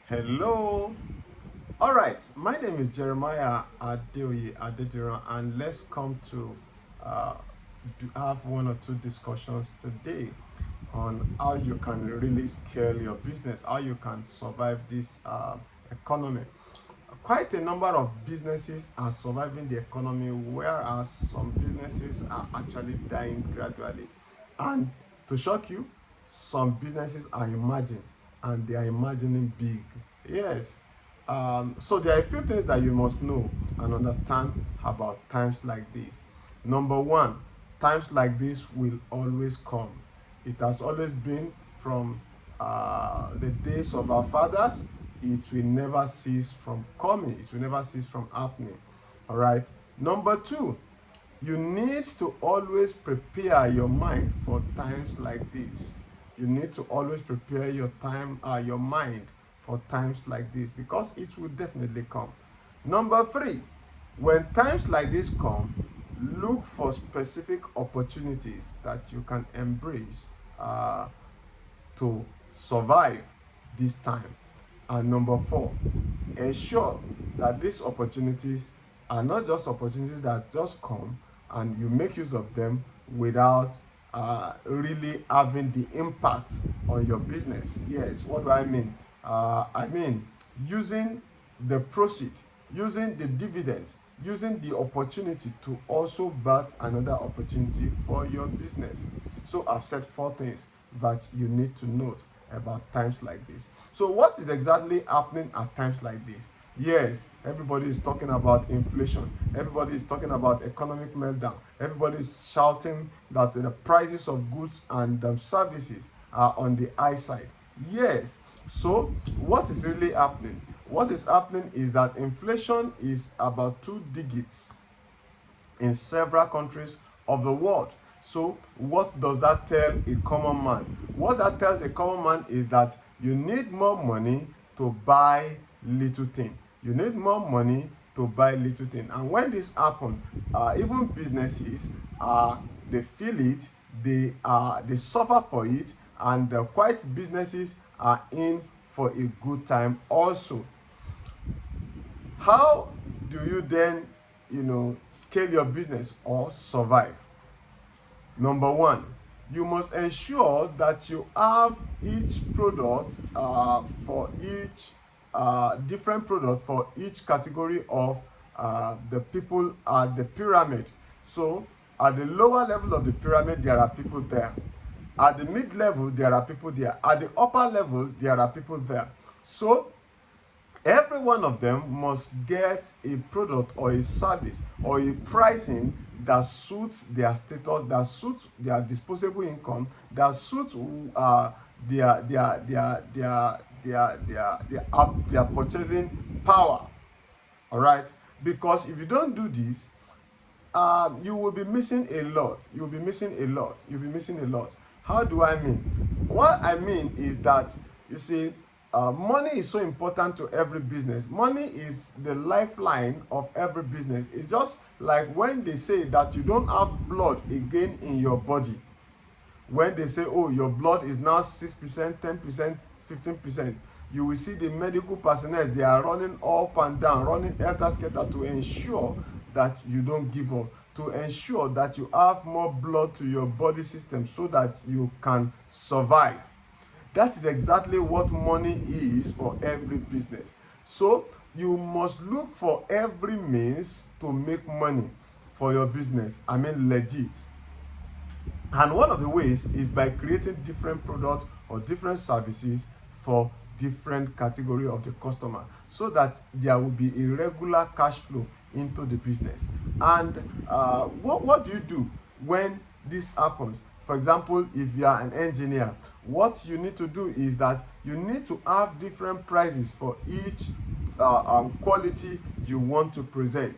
Hello. All right. My name is Jeremiah Adeoye Adediran, and let's come to uh, have one or two discussions today on how you can really scale your business, how you can survive this economy. Quite a number of businesses are surviving the economy, whereas some businesses are actually dying gradually. And to shock you, some businesses are emerging and they are imagining big. Yes. So there are a few things that you must know and understand about times like this. Number one, times like this will always come. It has always been from the days of our fathers. It will never cease from coming. It will never cease from happening. All right. Number two, you need to always prepare your mind for times like this. You need to always prepare your mind for times like this, because it will definitely come. Number three, when times like this come, look for specific opportunities that you can embrace uh, to survive this time. And number four, ensure that these opportunities are not just opportunities that just come and you make use of them without really having the impact on your business. Yes, what do I mean? I mean using the proceed, using the dividends, using the opportunity to also birth another opportunity for your business. So I've said four things that you need to note about times like this. So what is exactly happening at times like this? Yes, everybody is talking about inflation. Everybody is talking about economic meltdown. Everybody is shouting that the prices of goods and services are on the high side. Yes. So what is really happening? What is happening is that inflation is about 2 digits in several countries of the world. So what does that tell a common man? What that tells a common man is that you need more money to buy little thing. You need more money to buy little thing. And when this happens, even businesses, they feel it, they suffer for it, and quite businesses are in for a good time also. How do you then, scale your business or survive? Number one, you must ensure that you have each product for each different product for each category of the people at the pyramid. So at the lower level of the pyramid, there are people there. At the mid level, there are people there. At the upper level, there are people there. So every one of them must get a product or a service or a pricing that suits their status, that suits their disposable income, that suits their purchasing power. All right, because if you don't do this, you will be missing a lot. You'll be missing a lot. You'll be missing a lot. How do I mean? What I mean is that, you see, money is so important to every business. Money is the lifeline of every business. It's just like when they say that you don't have blood again in your body. When they say, oh, your blood is now 6%, 10%, 15%, you will see the medical personnel, they are running up and down, running helter-skelter to ensure that you don't give up, to ensure that you have more blood to your body system so that you can survive. That is exactly what money is for every business. So you must look for every means to make money for your business. I mean legit. And one of the ways is by creating different products or different services for different category of the customer, so that there will be a regular cash flow into the business. And what do you do when this happens? For example, if you are an engineer, what you need to do is that you need to have different prices for each quality you want to present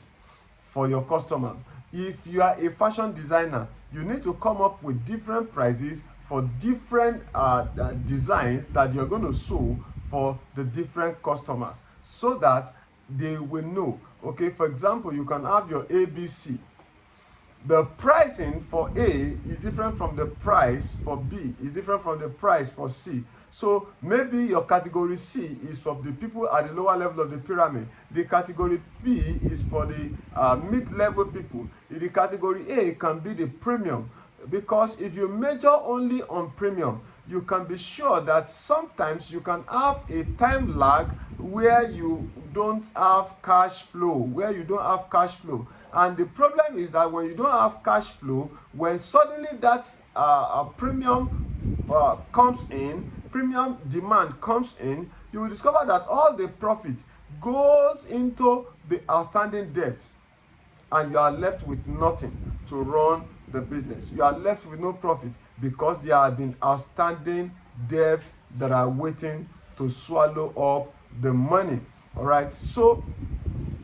for your customer. If you are a fashion designer, you need to come up with different prices for different designs that you're going to sew for the different customers, so that they will know. Okay, for example, you can have your ABC. The pricing for A is different from the price for B, is different from the price for C. So maybe your category C is for the people at the lower level of the pyramid. The category B is for the mid-level people. The category A can be the premium, because if you measure only on premium, you can be sure that sometimes you can have a time lag where you don't have cash flow, and the problem is that when you don't have cash flow, when suddenly that premium premium demand comes in, you will discover that all the profit goes into the outstanding debts, and you are left with nothing to run the business. You are left with no profit because there have been outstanding debts that are waiting to swallow up the money. All right. So,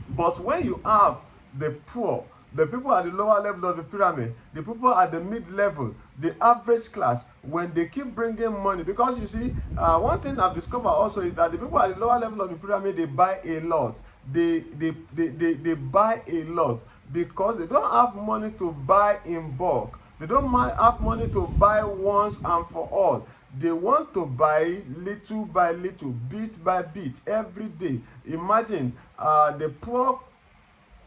but when you have the poor, the people at the lower level of the pyramid, the people at the mid-level, the average class, when they keep bringing money, because you see, one thing I've discovered also is that the people at the lower level of the pyramid, they buy a lot. They buy a lot because they don't have money to buy in bulk. They don't have money to buy once and for all. They want to buy little by little, bit by bit, every day. Imagine the poor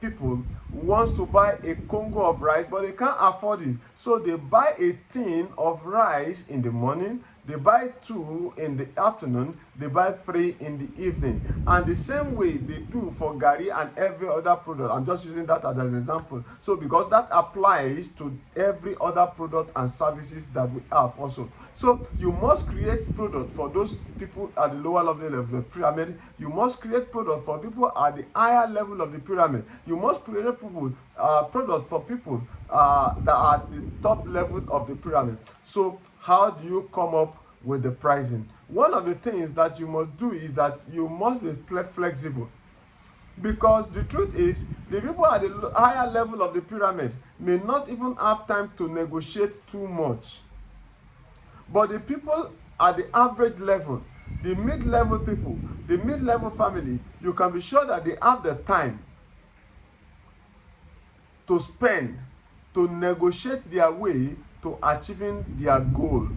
people wants to buy a congo of rice, but they can't afford it, so they buy a tin of rice in the morning, they buy 2 in the afternoon, they buy 3 in the evening. And the same way they do for garri and every other product. I'm just using that as an example, so because that applies to every other product and services that we have also. So you must create product for those people at the lower level of the pyramid. You must create product for people at the higher level of the pyramid. You must create product for people that are at the top level of the pyramid. So how do you come up with the pricing? One of the things that you must do is that you must be flexible, because the truth is the people at the higher level of the pyramid may not even have time to negotiate too much, but the people at the average level, the mid-level people, the mid-level family, you can be sure that they have the time to spend to negotiate their way to achieving their goal.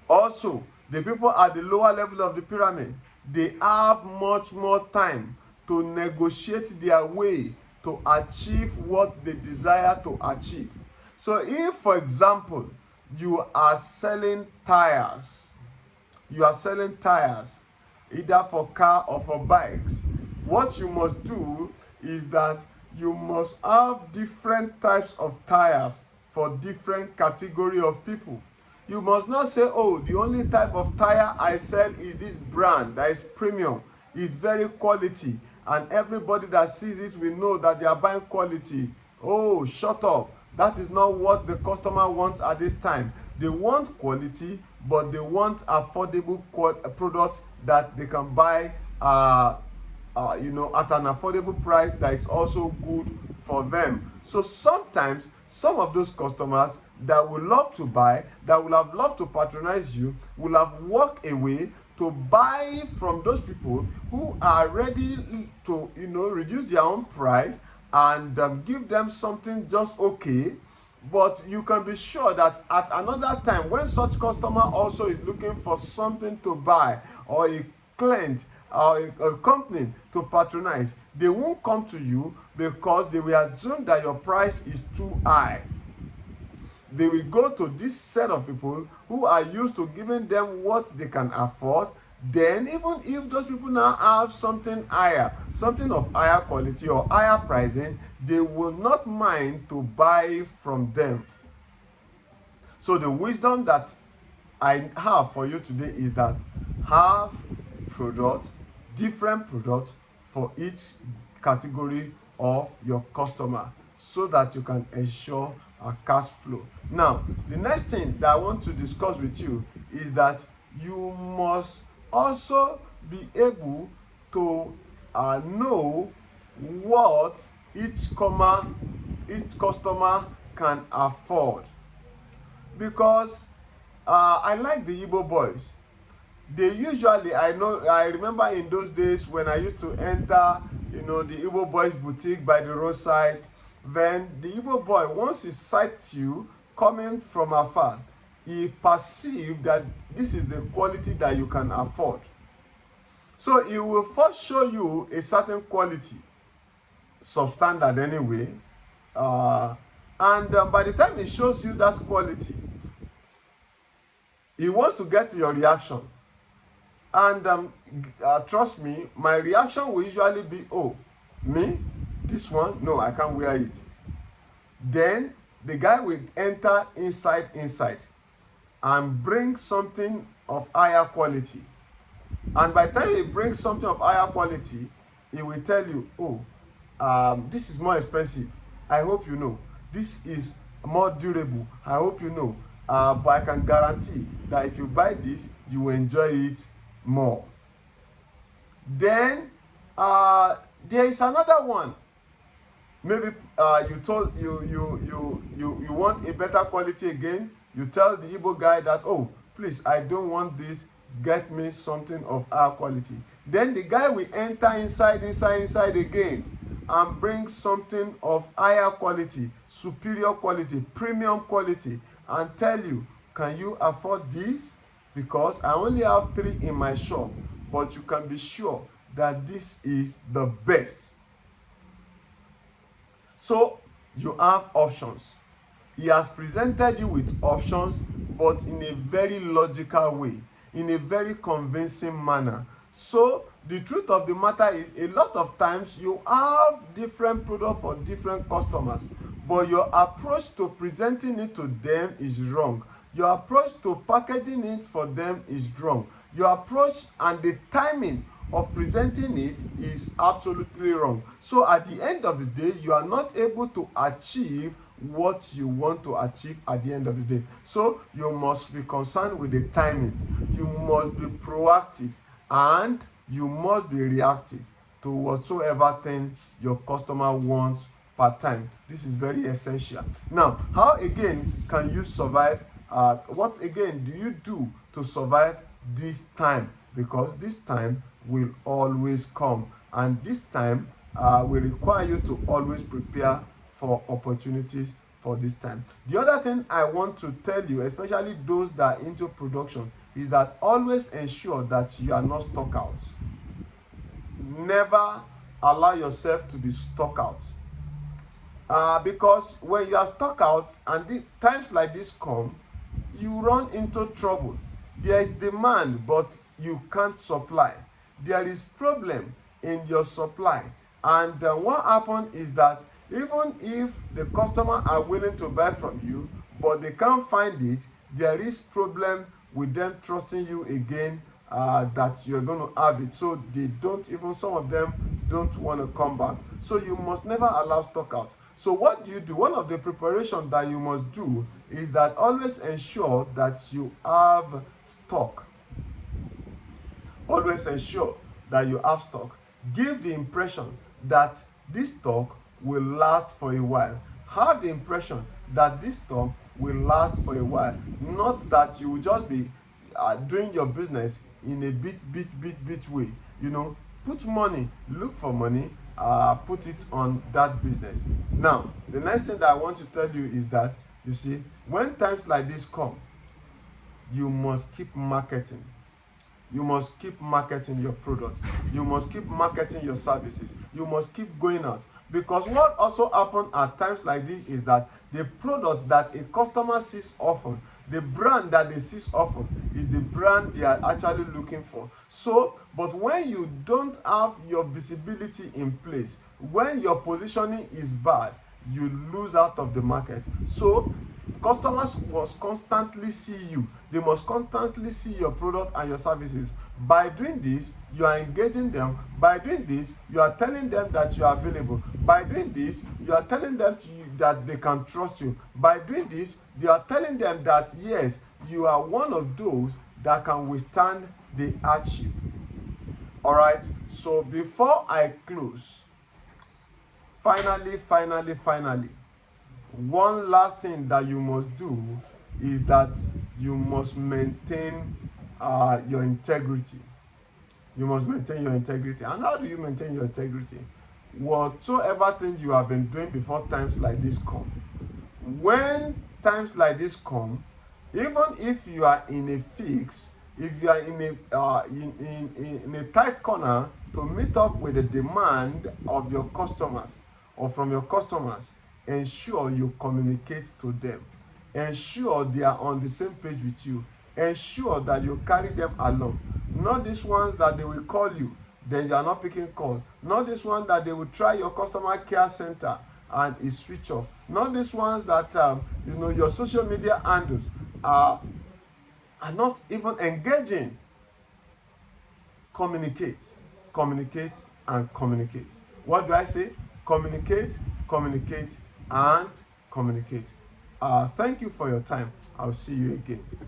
Also, the people at the lower level of the pyramid, they have much more time to negotiate their way to achieve what they desire to achieve. So if, for example, you are selling tires, either for car or for bikes, what you must do is that you must have different types of tires for different category of people. You must not say, oh, the only type of tire I sell is this brand that is premium, is very quality, and everybody that sees it will know that they are buying quality. Oh, shut up. That is not what the customer wants at this time. They want quality, but they want affordable products that they can buy at an affordable price that is also good for them. So sometimes some of those customers that will love to buy, that will have loved to patronize you, will have walked away to buy from those people who are ready to reduce their own price and give them something just okay. But you can be sure that at another time, when such customer also is looking for something to buy, or a client or a company to patronize, they won't come to you because they will assume that your price is too high. They will go to this set of people who are used to giving them what they can afford. Then even if those people now have something higher, something of higher quality or higher pricing, they will not mind to buy from them. So the wisdom that I have for you today is that have products, different products for each category of your customer, so that you can ensure a cash flow. Now, the next thing that I want to discuss with you is that you must also be able to know what each customer can afford. Because I like the Igbo boys. They usually, I remember in those days when I used to enter the Igbo boys boutique by the roadside. Then the Igbo boy, once he sights you coming from afar, he perceives that this is the quality that you can afford. So he will first show you a certain quality, substandard anyway, and by the time he shows you that quality, he wants to get your reaction. And trust me, my reaction will usually be, oh, me? This one? No, I can't wear it. Then the guy will enter inside and bring something of higher quality. And by the time he brings something of higher quality, he will tell you, oh, this is more expensive. I hope you know. This is more durable. I hope you know. But I can guarantee that if you buy this, you will enjoy it more. Then there is another one. Maybe you want a better quality again. You tell the Igbo guy that, oh, please, I don't want this. Get me something of higher quality. Then the guy will enter inside again and bring something of higher quality, superior quality, premium quality, and tell you, can you afford this? Because I only have 3 in my shop, but you can be sure that this is the best. So you have options. He has presented you with options, but in a very logical way, in a very convincing manner. So the truth of the matter is, a lot of times you have different products for different customers, but your approach to presenting it to them is wrong. Your approach to packaging it for them is wrong. Your approach and the timing of presenting it is absolutely wrong. So at the end of the day, you are not able to achieve what you want to achieve at the end of the day. So you must be concerned with the timing. You must be proactive, and you must be reactive to whatsoever thing your customer wants per time. This is very essential. Now, how again can you survive? What again do you do to survive this time? Because this time will always come, and this time will require you to always prepare for opportunities for this time. The other thing I want to tell you, especially those that are into production, is that always ensure that you are not stuck out. Never allow yourself to be stuck out. Because when you are stuck out and times like this come, you run into trouble. There is demand, but you can't supply. There is problem in your supply, and what happens is that even if the customer are willing to buy from you, but they can't find it, there is problem with them trusting you again, that you're going to have it. So they don't even, some of them don't want to come back. So you must never allow stock out. So what do you do? One of the preparations that you must do is that always ensure that you have stock. Always ensure that you have stock. Give the impression that this stock will last for a while. Have the impression that this stock will last for a while. Not that you will just be doing your business in a bit way. You know, put money, look for money, put it on that business. Now, the next thing that I want to tell you is that, you see, when times like this come, you must keep marketing. You must keep marketing your product. You must keep marketing your services. You must keep going out. Because what also happens at times like this is that the product that a customer sees often, the brand that they see often, is the brand they are actually looking for. So, but when you don't have your visibility in place, when your positioning is bad, you lose out of the market. So customers must constantly see you. They must constantly see your product and your services. By doing this, you are engaging them. By doing this, you are telling them that you are available. By doing this, you are telling them that they can trust you. By doing this, you are telling them that yes, you are one of those that can withstand the hardship. All right. So before I close, finally, one last thing that you must do is that you must maintain your integrity. You must maintain your integrity. And how do you maintain your integrity? Whatsoever thing you have been doing before times like this come, when times like this come, Even if you are in a fix, if you are in a tight corner to meet up with the demand of your customers or from your customers, ensure you communicate to them. Ensure they are on the same page with you. Ensure that you carry them along. Not these ones that they will call you, then you are not picking calls. Not this one that they will try your customer care center and it switch off. Not these ones that your social media handles are not even engaging. Communicate, communicate, and communicate. What do I say? Communicate, communicate, and communicate. Thank you for your time. I'll see you again.